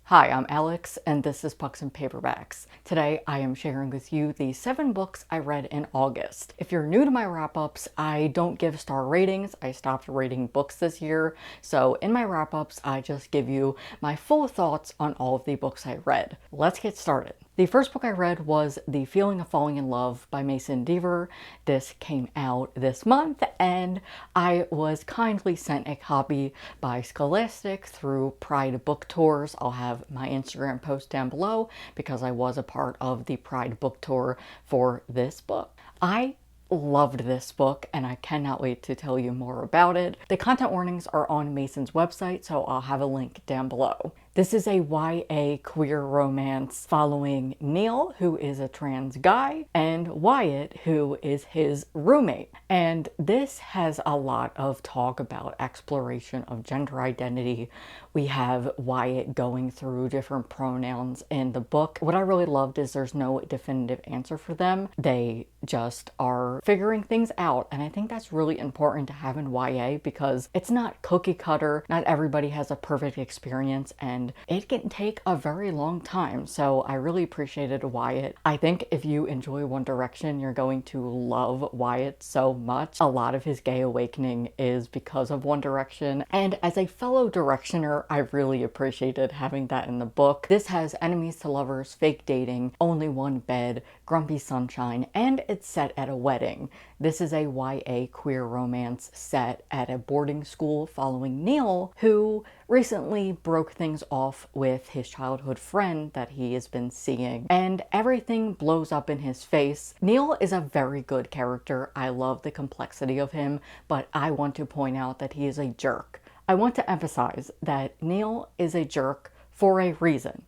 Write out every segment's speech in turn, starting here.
Hi, I'm Alex, and this is Pucks and Paperbacks. Today, I am sharing with you the 7 books I read in August. If you're new to my wrap-ups, I don't give star ratings. I stopped rating books this year, so in my wrap-ups, I just give you my full thoughts on all of the books I read. Let's get started. The first book I read was The Feeling of Falling in Love by Mason Deaver. This came out this month, and I was kindly sent a copy by Scholastic through Pride Book Tours. I'll have my Instagram post down below because I was a part of the Pride Book Tour for this book. I loved this book and I cannot wait to tell you more about it. The content warnings are on Mason's website, so I'll have a link down below. This is a YA queer romance following Neil, who is a trans guy, and Wyatt, who is his roommate. And this has a lot of talk about exploration of gender identity. We have Wyatt going through different pronouns in the book. What I really loved is there's no definitive answer for them. They just are figuring things out, and I think that's really important to have in YA because it's not cookie cutter. Not everybody has a perfect experience, and it can take a very long time. So I really appreciated Wyatt. I think if you enjoy One Direction, you're going to love Wyatt so much. A lot of his gay awakening is because of One Direction, and as a fellow Directioner, I really appreciated having that in the book. This has enemies to lovers, fake dating, only one bed, grumpy sunshine, and it's set at a wedding. This is a YA queer romance set at a boarding school following Neil, who recently broke things off with his childhood friend that he has been seeing, and everything blows up in his face. Neil is a very good character. I love the complexity of him, but I want to point out that he is a jerk. I want to emphasize that Neil is a jerk for a reason.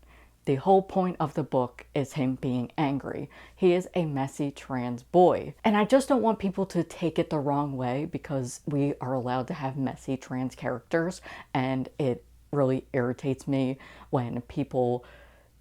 The whole point of the book is him being angry. He is a messy trans boy. And I just don't want people to take it the wrong way because we are allowed to have messy trans characters, and it really irritates me when people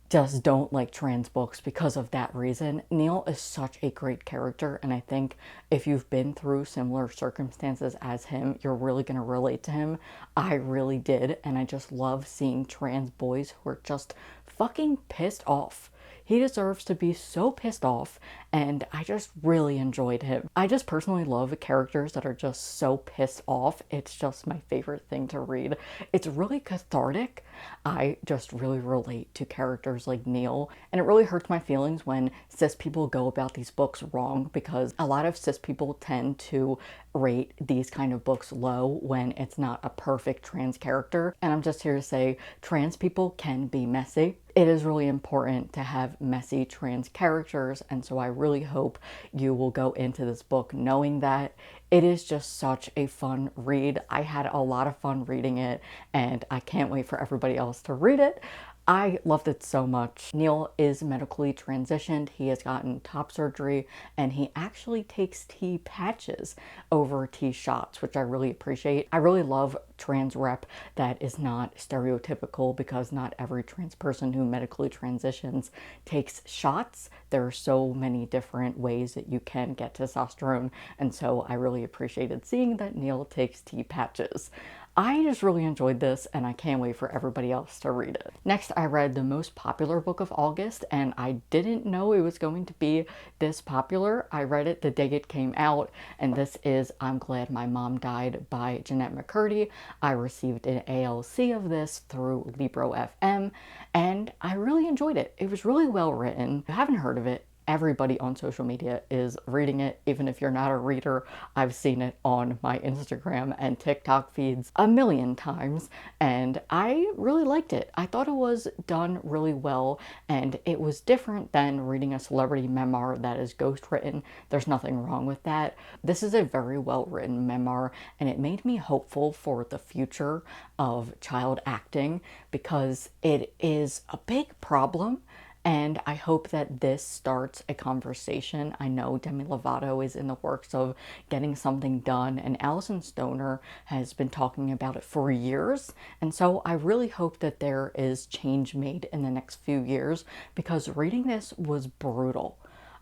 just don't like trans books because of that reason. Neil is such a great character, and I think if you've been through similar circumstances as him, you're really going to relate to him. I really did, and I just love seeing trans boys who are just fucking pissed off. He deserves to be so pissed off, and I just really enjoyed him. I just personally love characters that are just so pissed off. It's just my favorite thing to read. It's really cathartic. I just really relate to characters like Neil, and it really hurts my feelings when cis people go about these books wrong, because a lot of cis people tend to rate these kind of books low when it's not a perfect trans character. And I'm just here to say trans people can be messy. It is really important to have messy trans characters, and so I really hope you will go into this book knowing that. It is just such a fun read. I had a lot of fun reading it, and I can't wait for everybody else to read it. I loved it so much. Neil is medically transitioned. He has gotten top surgery, and he actually takes T patches over T shots, which I really appreciate. I really love trans rep that is not stereotypical, because not every trans person who medically transitions takes shots. There are so many different ways that you can get testosterone, and so I really appreciated seeing that Neil takes T patches. I just really enjoyed this, and I can't wait for everybody else to read it. Next, I read the most popular book of August, and I didn't know it was going to be this popular. I read it the day it came out, and this is I'm Glad My Mom Died by Jennette McCurdy. I received an ALC of this through Libro FM, and I really enjoyed it. It was really well written. If you haven't heard of it, everybody on social media is reading it. Even if you're not a reader, I've seen it on my Instagram and TikTok feeds a million times, and I really liked it. I thought it was done really well, and it was different than reading a celebrity memoir that is ghostwritten. There's nothing wrong with that. This is a very well written memoir, and it made me hopeful for the future of child acting, because it is a big problem. And I hope that this starts a conversation. I know Demi Lovato is in the works of getting something done, and Alison Stoner has been talking about it for years. And so I really hope that there is change made in the next few years, because reading this was brutal.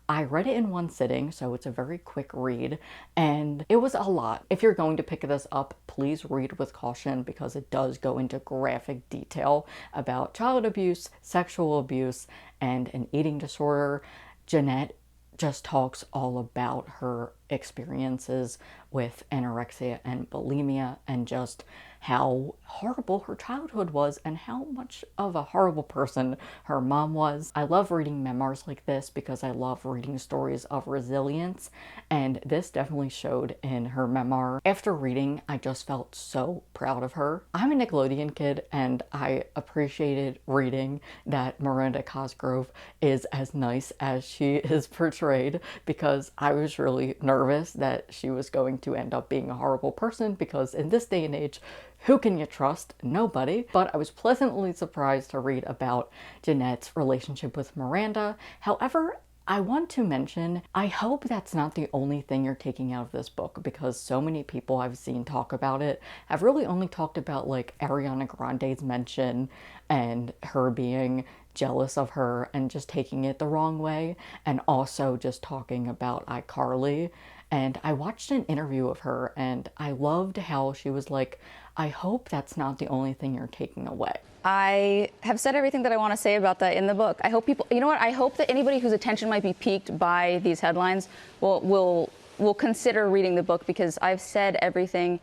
I read it in one sitting, so it's a very quick read, and it was a lot. If you're going to pick this up, please read with caution because it does go into graphic detail about child abuse, sexual abuse, and an eating disorder. Jeanette just talks all about her experiences with anorexia and bulimia and just how horrible her childhood was and how much of a horrible person her mom was. I love reading memoirs like this because I love reading stories of resilience, and this definitely showed in her memoir. After reading, I just felt so proud of her. I'm a Nickelodeon kid, and I appreciated reading that Miranda Cosgrove is as nice as she is portrayed, because I was really nervous that she was going to end up being a horrible person, because in this day and age, who can you trust? Nobody. But I was pleasantly surprised to read about Jeanette's relationship with Miranda. However, I want to mention, I hope that's not the only thing you're taking out of this book, because so many people I've seen talk about it have really only talked about like Ariana Grande's mention and her being jealous of her and just taking it the wrong way, and also just talking about iCarly. And I watched an interview of her and I loved how she was like, I hope that's not the only thing you're taking away. I have said everything that I want to say about that in the book. I hope people, you know what, I hope that anybody whose attention might be piqued by these headlines will consider reading the book, because I've said everything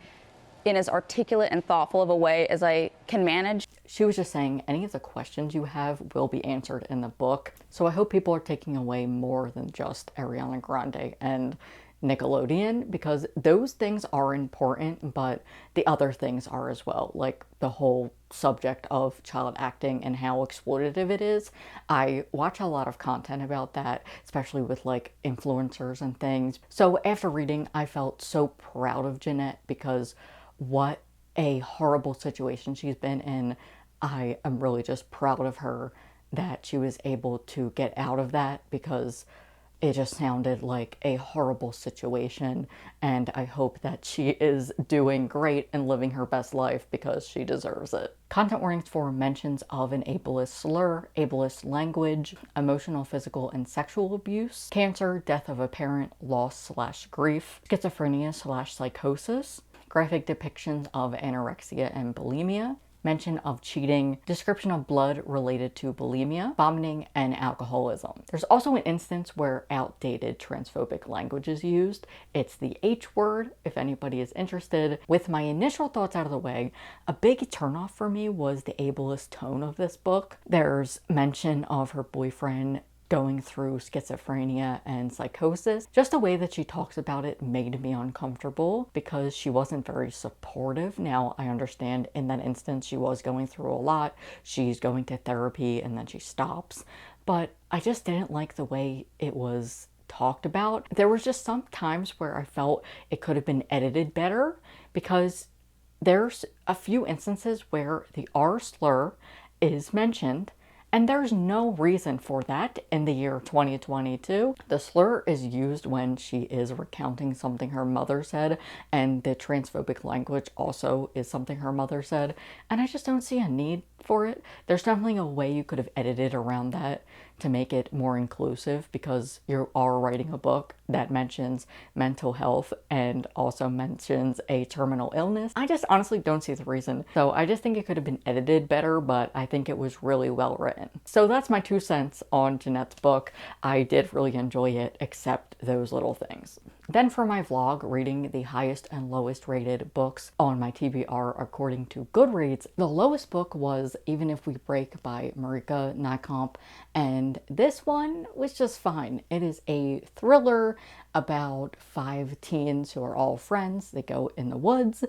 in as articulate and thoughtful of a way as I can manage. She was just saying any of the questions you have will be answered in the book. So I hope people are taking away more than just Ariana Grande and Nickelodeon, because those things are important, but the other things are as well, like the whole subject of child acting and how exploitative it is. I watch a lot of content about that, especially with like influencers and things. So after reading, I felt so proud of Jeanette, because what a horrible situation she's been in. I am really just proud of her that she was able to get out of that, because it just sounded like a horrible situation, and I hope that she is doing great and living her best life, because she deserves it. Content warnings for mentions of an ableist slur, ableist language, emotional, physical, and sexual abuse, cancer, death of a parent, loss/grief, schizophrenia/psychosis, graphic depictions of anorexia and bulimia, mention of cheating, description of blood related to bulimia, vomiting, and alcoholism. There's also an instance where outdated transphobic language is used. It's the H word, if anybody is interested. With my initial thoughts out of the way, a big turnoff for me was the ableist tone of this book. There's mention of her boyfriend going through schizophrenia and psychosis. Just the way that she talks about it made me uncomfortable, because she wasn't very supportive. Now, I understand in that instance she was going through a lot. She's going to therapy and then she stops. But I just didn't like the way it was talked about. There was just some times where I felt it could have been edited better, because there's a few instances where the R slur is mentioned, and there's no reason for that in the year 2022. The slur is used when she is recounting something her mother said, and the transphobic language also is something her mother said, and I just don't see a need for it. There's definitely a way you could have edited around that to make it more inclusive, because you are writing a book that mentions mental health and also mentions a terminal illness. I just honestly don't see the reason. So I just think it could have been edited better, but I think it was really well written. So that's my 2 cents on Jeanette's book. I did really enjoy it, except those little things. Then for my vlog, reading the highest and lowest rated books on my TBR according to Goodreads, the lowest book was Even If We Break by Marika Nijkamp, and this one was just fine. It is a thriller about 5 teens who are all friends. They go in the woods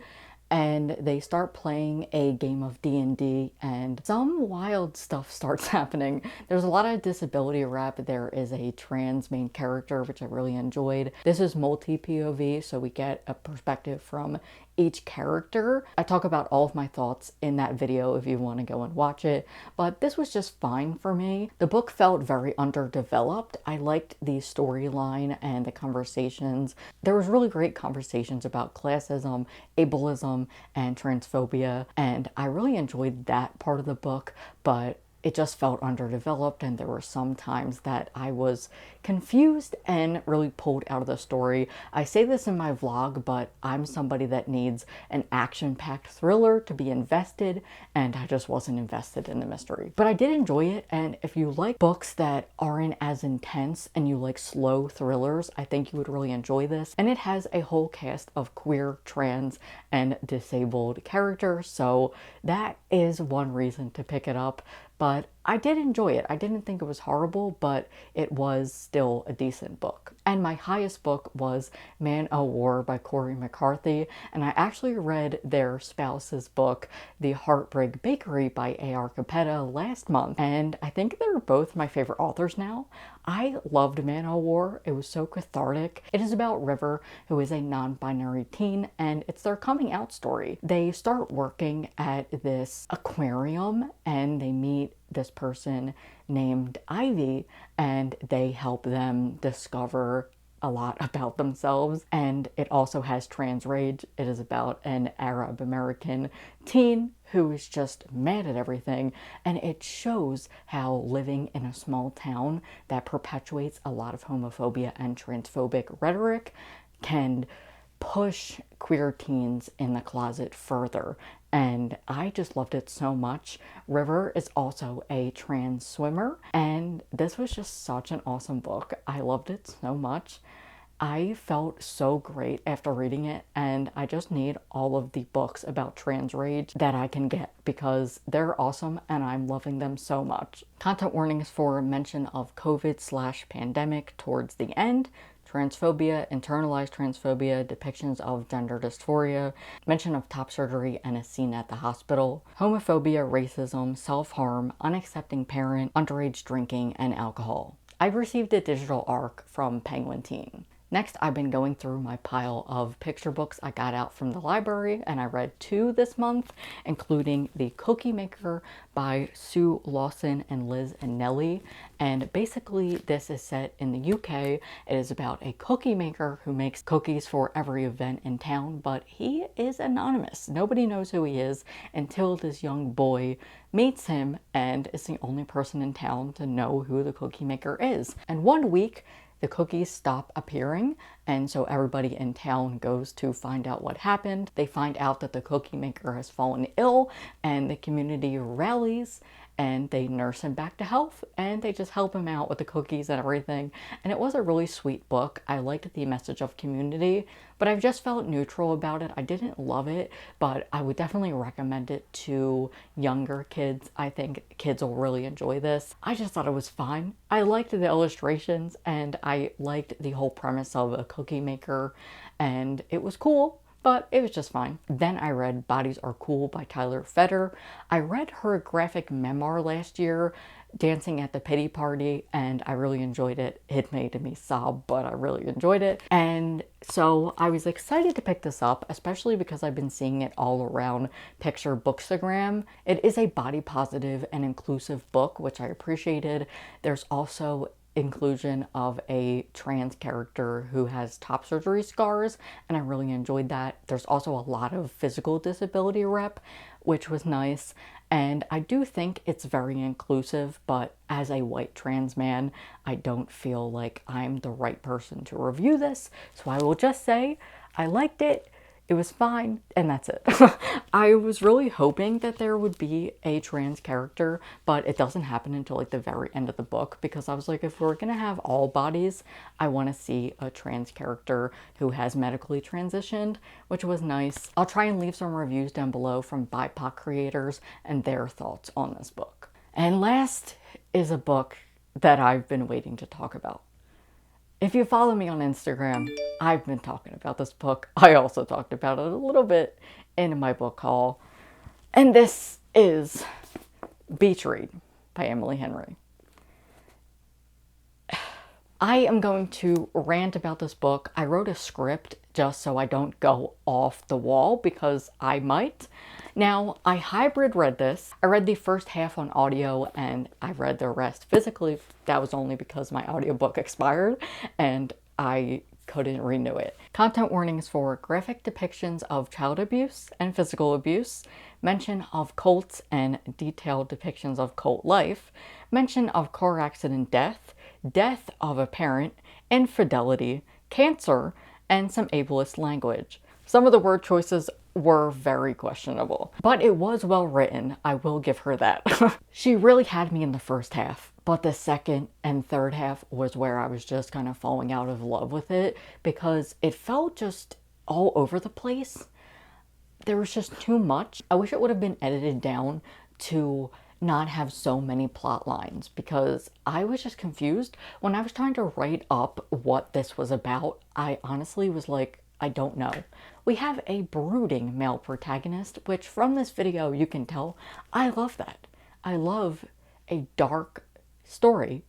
and they start playing a game of D&D, and some wild stuff starts happening. There's a lot of disability rap. There is a trans main character, which I really enjoyed. This is multi-POV, so we get a perspective from each character. I talk about all of my thoughts in that video if you want to go and watch it, but this was just fine for me. The book felt very underdeveloped. I liked the storyline and the conversations. There was really great conversations about classism, ableism, and transphobia, and I really enjoyed that part of the book, but it just felt underdeveloped, and there were some times that I was confused and really pulled out of the story. I say this in my vlog, but I'm somebody that needs an action-packed thriller to be invested, and I just wasn't invested in the mystery. But I did enjoy it, and if you like books that aren't as intense and you like slow thrillers, I think you would really enjoy this. And it has a whole cast of queer, trans, and disabled characters, so that is one reason to pick it up. But I did enjoy it. I didn't think it was horrible, but it was still a decent book. And my highest book was Man-O-War by Corey McCarthy, and I actually read their spouse's book, The Heartbreak Bakery by A.R. Capetta, last month, and I think they're both my favorite authors now. I loved Man-O-War. It was so cathartic. It is about River, who is a non-binary teen, and it's their coming out story. They start working at this aquarium, and they meet this person named Ivy, and they help them discover a lot about themselves. And it also has trans rage. It is about an Arab American teen who is just mad at everything, and it shows how living in a small town that perpetuates a lot of homophobia and transphobic rhetoric can push queer teens in the closet further. And I just loved it so much. River is also a trans swimmer, and this was just such an awesome book. I loved it so much. I felt so great after reading it, and I just need all of the books about trans rage that I can get because they're awesome and I'm loving them so much. Content warnings for mention of COVID/pandemic towards the end, transphobia, internalized transphobia, depictions of gender dysphoria, mention of top surgery and a scene at the hospital, homophobia, racism, self-harm, unaccepting parent, underage drinking, and alcohol. I received a digital ARC from Penguin Teen. Next, I've been going through my pile of picture books I got out from the library, and I read 2 this month, including The Cookie Maker by Sue Lawson and Liz and Nellie. And basically, this is set in the UK. It is about a cookie maker who makes cookies for every event in town, but he is anonymous. Nobody knows who he is until this young boy meets him and is the only person in town to know who the cookie maker is. And one week, the cookies stop appearing, and so everybody in town goes to find out what happened. They find out that the cookie maker has fallen ill, and the community rallies, and they nurse him back to health, and they just help him out with the cookies and everything. And it was a really sweet book. I liked the message of community, but I've just felt neutral about it. I didn't love it, but I would definitely recommend it to younger kids. I think kids will really enjoy this. I just thought it was fine. I liked the illustrations, and I liked the whole premise of a cookie maker, and it was cool, but it was just fine. Then I read Bodies Are Cool by Tyler Fetter. I read her graphic memoir last year, Dancing at the Pity Party, and I really enjoyed it. It made me sob, but I really enjoyed it. And so I was excited to pick this up, especially because I've been seeing it all around Picture Bookstagram. It is a body positive and inclusive book, which I appreciated. There's also inclusion of a trans character who has top surgery scars, and I really enjoyed that. There's also a lot of physical disability rep, which was nice, and I do think it's very inclusive, but as a white trans man, I don't feel like I'm the right person to review this, so I will just say I liked it. It was fine, and that's it. I was really hoping that there would be a trans character, but it doesn't happen until like the very end of the book, because I was like, if we're gonna have all bodies, I want to see a trans character who has medically transitioned, which was nice. I'll try and leave some reviews down below from BIPOC creators and their thoughts on this book. And last is a book that I've been waiting to talk about. If you follow me on Instagram, I've been talking about this book. I also talked about it a little bit in my book haul. And this is Beach Read by Emily Henry. I am going to rant about this book. I wrote a script just so I don't go off the wall, because I might. Now, I hybrid read this. I read the first half on audio and I read the rest physically. That was only because my audiobook expired and I couldn't renew it. Content warnings for graphic depictions of child abuse and physical abuse, mention of cults and detailed depictions of cult life, mention of car accident death, death of a parent, infidelity, cancer, and some ableist language. Some of the word choices were very questionable, but it was well written. I will give her that. She really had me in the first half, but the second and third half was where I was just kind of falling out of love with it because it felt just all over the place. There was just too much. I wish it would have been edited down to not have so many plot lines because I was just confused. When I was trying to write up what this was about, I honestly was like, I don't know. We have a brooding male protagonist, which from this video you can tell, I love that. I love a dark story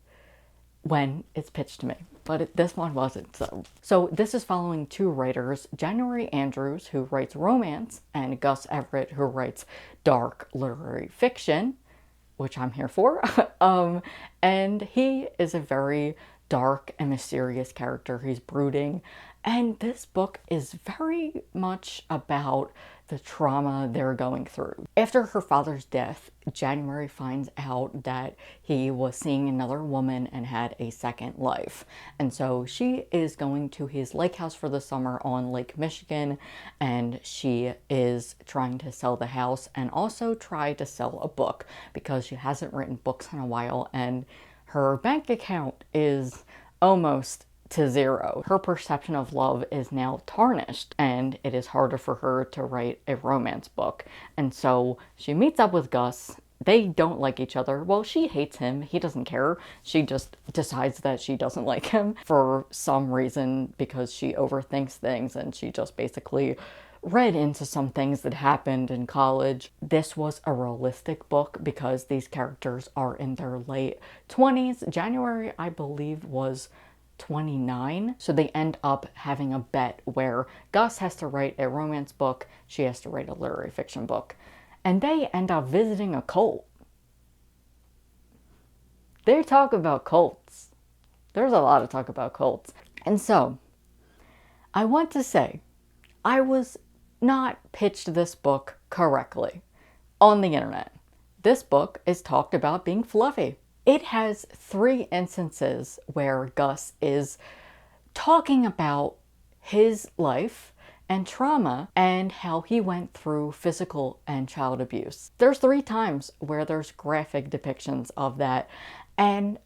when it's pitched to me, but this one wasn't so. So this is following two writers, January Andrews, who writes romance, and Gus Everett, who writes dark literary fiction, which I'm here for. And he is a very dark and mysterious character. He's brooding, and this book is very much about the trauma they're going through. After her father's death, January finds out that he was seeing another woman and had a second life. And so she is going to his lake house for the summer on Lake Michigan, and she is trying to sell the house and also try to sell a book because she hasn't written books in a while and her bank account is almost to zero. Her perception of love is now tarnished and it is harder for her to write a romance book. And so she meets up with Gus. They don't like each other. Well, she hates him. He doesn't care. She just decides that she doesn't like him for some reason because she overthinks things and she just basically read into some things that happened in college. This was a realistic book because these characters are in their late 20s. January, I believe, was 29. So they end up having a bet where Gus has to write a romance book, she has to write a literary fiction book. And they end up visiting a cult. They talk about cults. There's a lot of talk about cults. And so, I want to say, I was not pitched this book correctly on the internet. This book is talked about being fluffy. It has 3 instances where Gus is talking about his life and trauma and how he went through physical and child abuse. There's 3 times where there's graphic depictions of that, and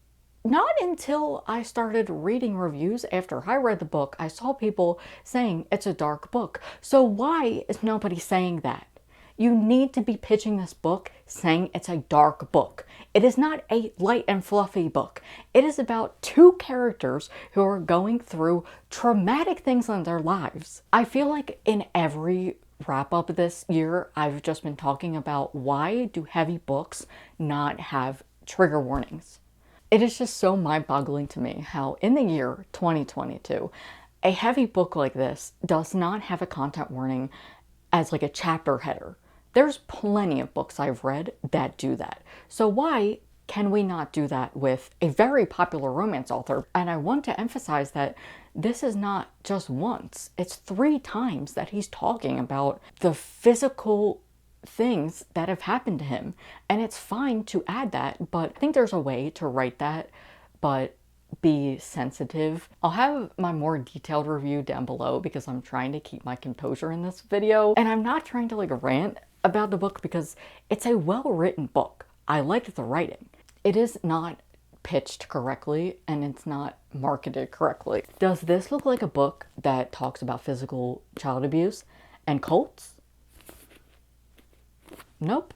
not until I started reading reviews after I read the book, I saw people saying it's a dark book. So why is nobody saying that? You need to be pitching this book saying it's a dark book. It is not a light and fluffy book. It is about 2 characters who are going through traumatic things in their lives. I feel like in every wrap up this year, I've just been talking about why do heavy books not have trigger warnings? It is just so mind-boggling to me how in the year 2022, a heavy book like this does not have a content warning as like a chapter header. There's plenty of books I've read that do that. So why can we not do that with a very popular romance author? And I want to emphasize that this is not just once. It's 3 times that he's talking about the physical things that have happened to him. And it's fine to add that, but I think there's a way to write that, but be sensitive. I'll have my more detailed review down below because I'm trying to keep my composure in this video. And I'm not trying to like rant about the book because it's a well-written book. I liked the writing. It is not pitched correctly and it's not marketed correctly. Does this look like a book that talks about physical child abuse and cults? Nope.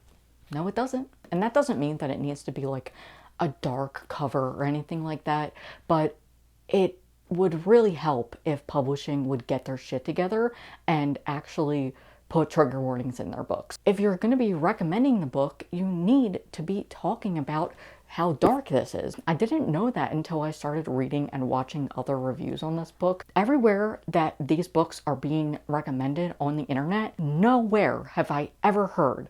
No, it doesn't. And that doesn't mean that it needs to be like a dark cover or anything like that, but it would really help if publishing would get their shit together and actually put trigger warnings in their books. If you're going to be recommending the book, you need to be talking about how dark this is. I didn't know that until I started reading and watching other reviews on this book. Everywhere that these books are being recommended on the internet, nowhere have I ever heard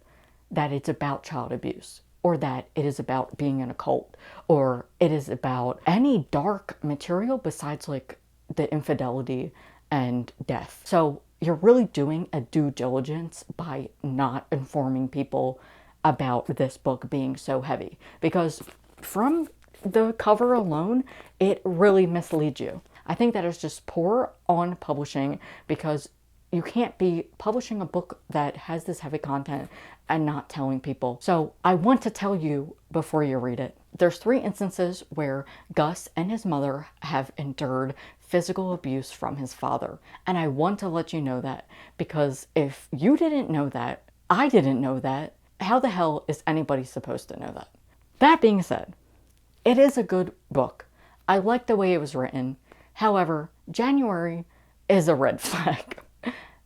that it's about child abuse, or that it is about being in a cult, or it is about any dark material besides like the infidelity and death. So you're really doing a due diligence by not informing people about this book being so heavy, because from the cover alone, it really misleads you. I think that is just poor on publishing, because you can't be publishing a book that has this heavy content and not telling people. So I want to tell you before you read it. There's 3 instances where Gus and his mother have endured physical abuse from his father. And I want to let you know that, because if you didn't know that, I didn't know that, how the hell is anybody supposed to know that? That being said, it is a good book. I like the way it was written. However, January is a red flag.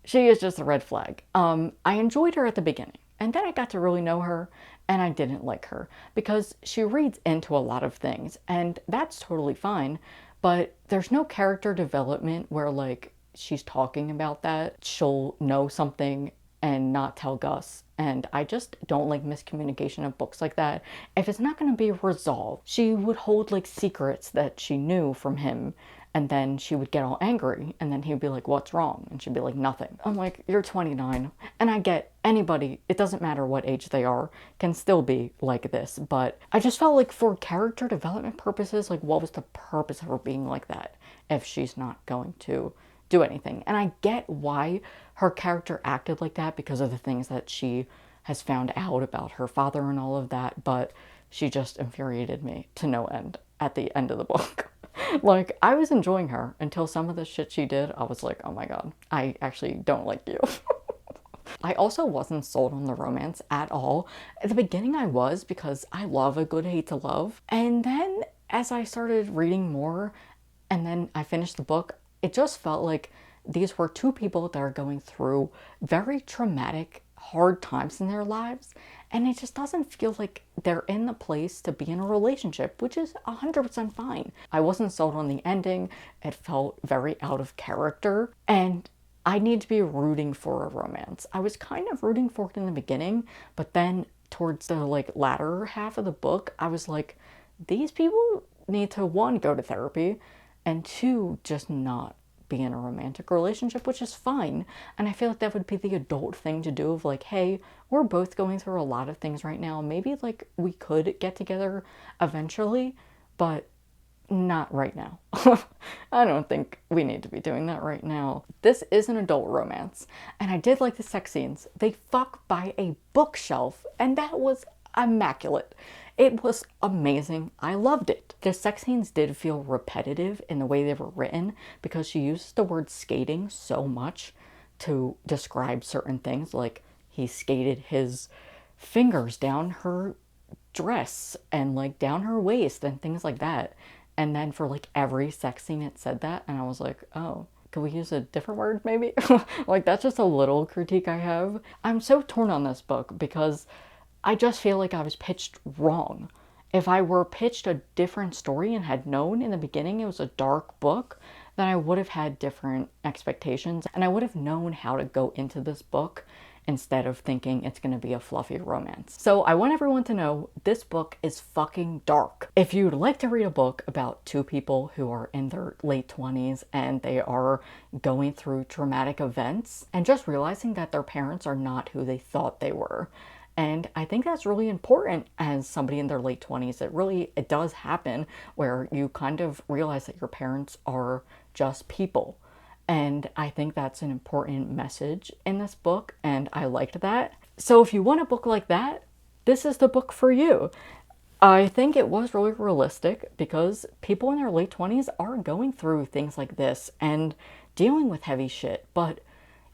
She is just a red flag. I enjoyed her at the beginning, and then I got to really know her, and I didn't like her because she reads into a lot of things, and that's totally fine, but there's no character development where, like, she's talking about that. She'll know something and not tell Gus. And I just don't like miscommunication of books like that. If it's not going to be resolved, she would hold like secrets that she knew from him, and then she would get all angry, and then he'd be like, what's wrong? And she'd be like, nothing. I'm like, you're 29. And I get anybody, it doesn't matter what age they are, can still be like this. But I just felt like for character development purposes, like what was the purpose of her being like that if she's not going to do anything? And I get why her character acted like that because of the things that she has found out about her father and all of that, but she just infuriated me to no end at the end of the book. Like, I was enjoying her until some of the shit she did. I was like, oh my god, I actually don't like you. I also wasn't sold on the romance at all. At the beginning I was, because I love a good hate to love. And then as I started reading more and then I finished the book, it just felt like these were 2 people that are going through very traumatic, hard times in their lives, and it just doesn't feel like they're in the place to be in a relationship, which is 100% fine. I wasn't sold on the ending. It felt very out of character, and I need to be rooting for a romance. I was kind of rooting for it in the beginning, but then towards the like latter half of the book, I was like, these people need to, 1, go to therapy, and 2, just not be in a romantic relationship, which is fine. And I feel like that would be the adult thing to do, of like, hey, we're both going through a lot of things right now. Maybe like we could get together eventually, but not right now. I don't think we need to be doing that right now. This is an adult romance, and I did like the sex scenes. They fuck by a bookshelf, and that was immaculate. It was amazing. I loved it. The sex scenes did feel repetitive in the way they were written, because she uses the word skating so much to describe certain things. Like, he skated his fingers down her dress and like down her waist and things like that. And then for like every sex scene it said that, and I was like, oh, could we use a different word maybe? Like, that's just a little critique I have. I'm so torn on this book because I just feel like I was pitched wrong. If I were pitched a different story and had known in the beginning it was a dark book, then I would have had different expectations, and I would have known how to go into this book instead of thinking it's going to be a fluffy romance. So I want everyone to know this book is fucking dark. If you'd like to read a book about 2 people who are in their late 20s and they are going through traumatic events and just realizing that their parents are not who they thought they were. And I think that's really important as somebody in their late 20s. It does happen where you kind of realize that your parents are just people. And I think that's an important message in this book, and I liked that. So if you want a book like that, this is the book for you. I think it was really realistic because people in their late 20s are going through things like this and dealing with heavy shit, but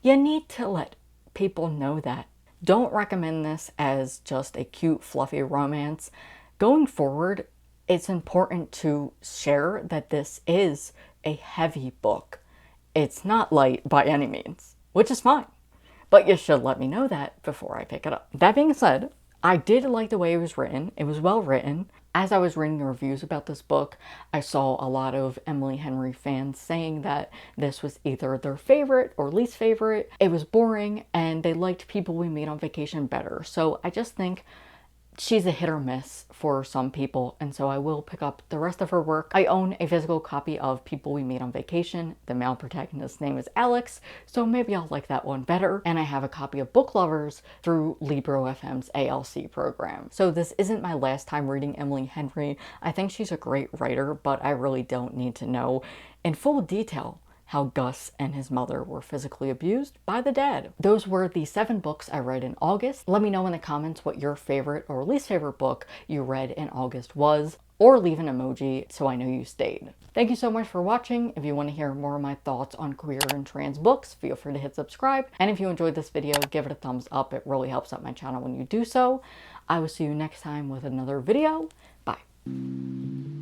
you need to let people know that. Don't recommend this as just a cute, fluffy romance. Going forward, it's important to share that this is a heavy book. It's not light by any means, which is fine, but you should let me know that before I pick it up. That being said, I did like the way it was written. It was well written. As I was reading the reviews about this book, I saw a lot of Emily Henry fans saying that this was either their favorite or least favorite. It was boring, and they liked People We Meet on Vacation better. So I just think she's a hit or miss for some people, and so I will pick up the rest of her work. I own a physical copy of People We Meet on Vacation. The male protagonist's name is Alex, so maybe I'll like that one better. And I have a copy of Book Lovers through Libro FM's ALC program. So this isn't my last time reading Emily Henry. I think she's a great writer, but I really don't need to know in full detail how Gus and his mother were physically abused by the dad. Those were the 7 books I read in August. Let me know in the comments what your favorite or least favorite book you read in August was, or leave an emoji so I know you stayed. Thank you so much for watching. If you want to hear more of my thoughts on queer and trans books, feel free to hit subscribe. And if you enjoyed this video, give it a thumbs up. It really helps out my channel when you do so. I will see you next time with another video. Bye.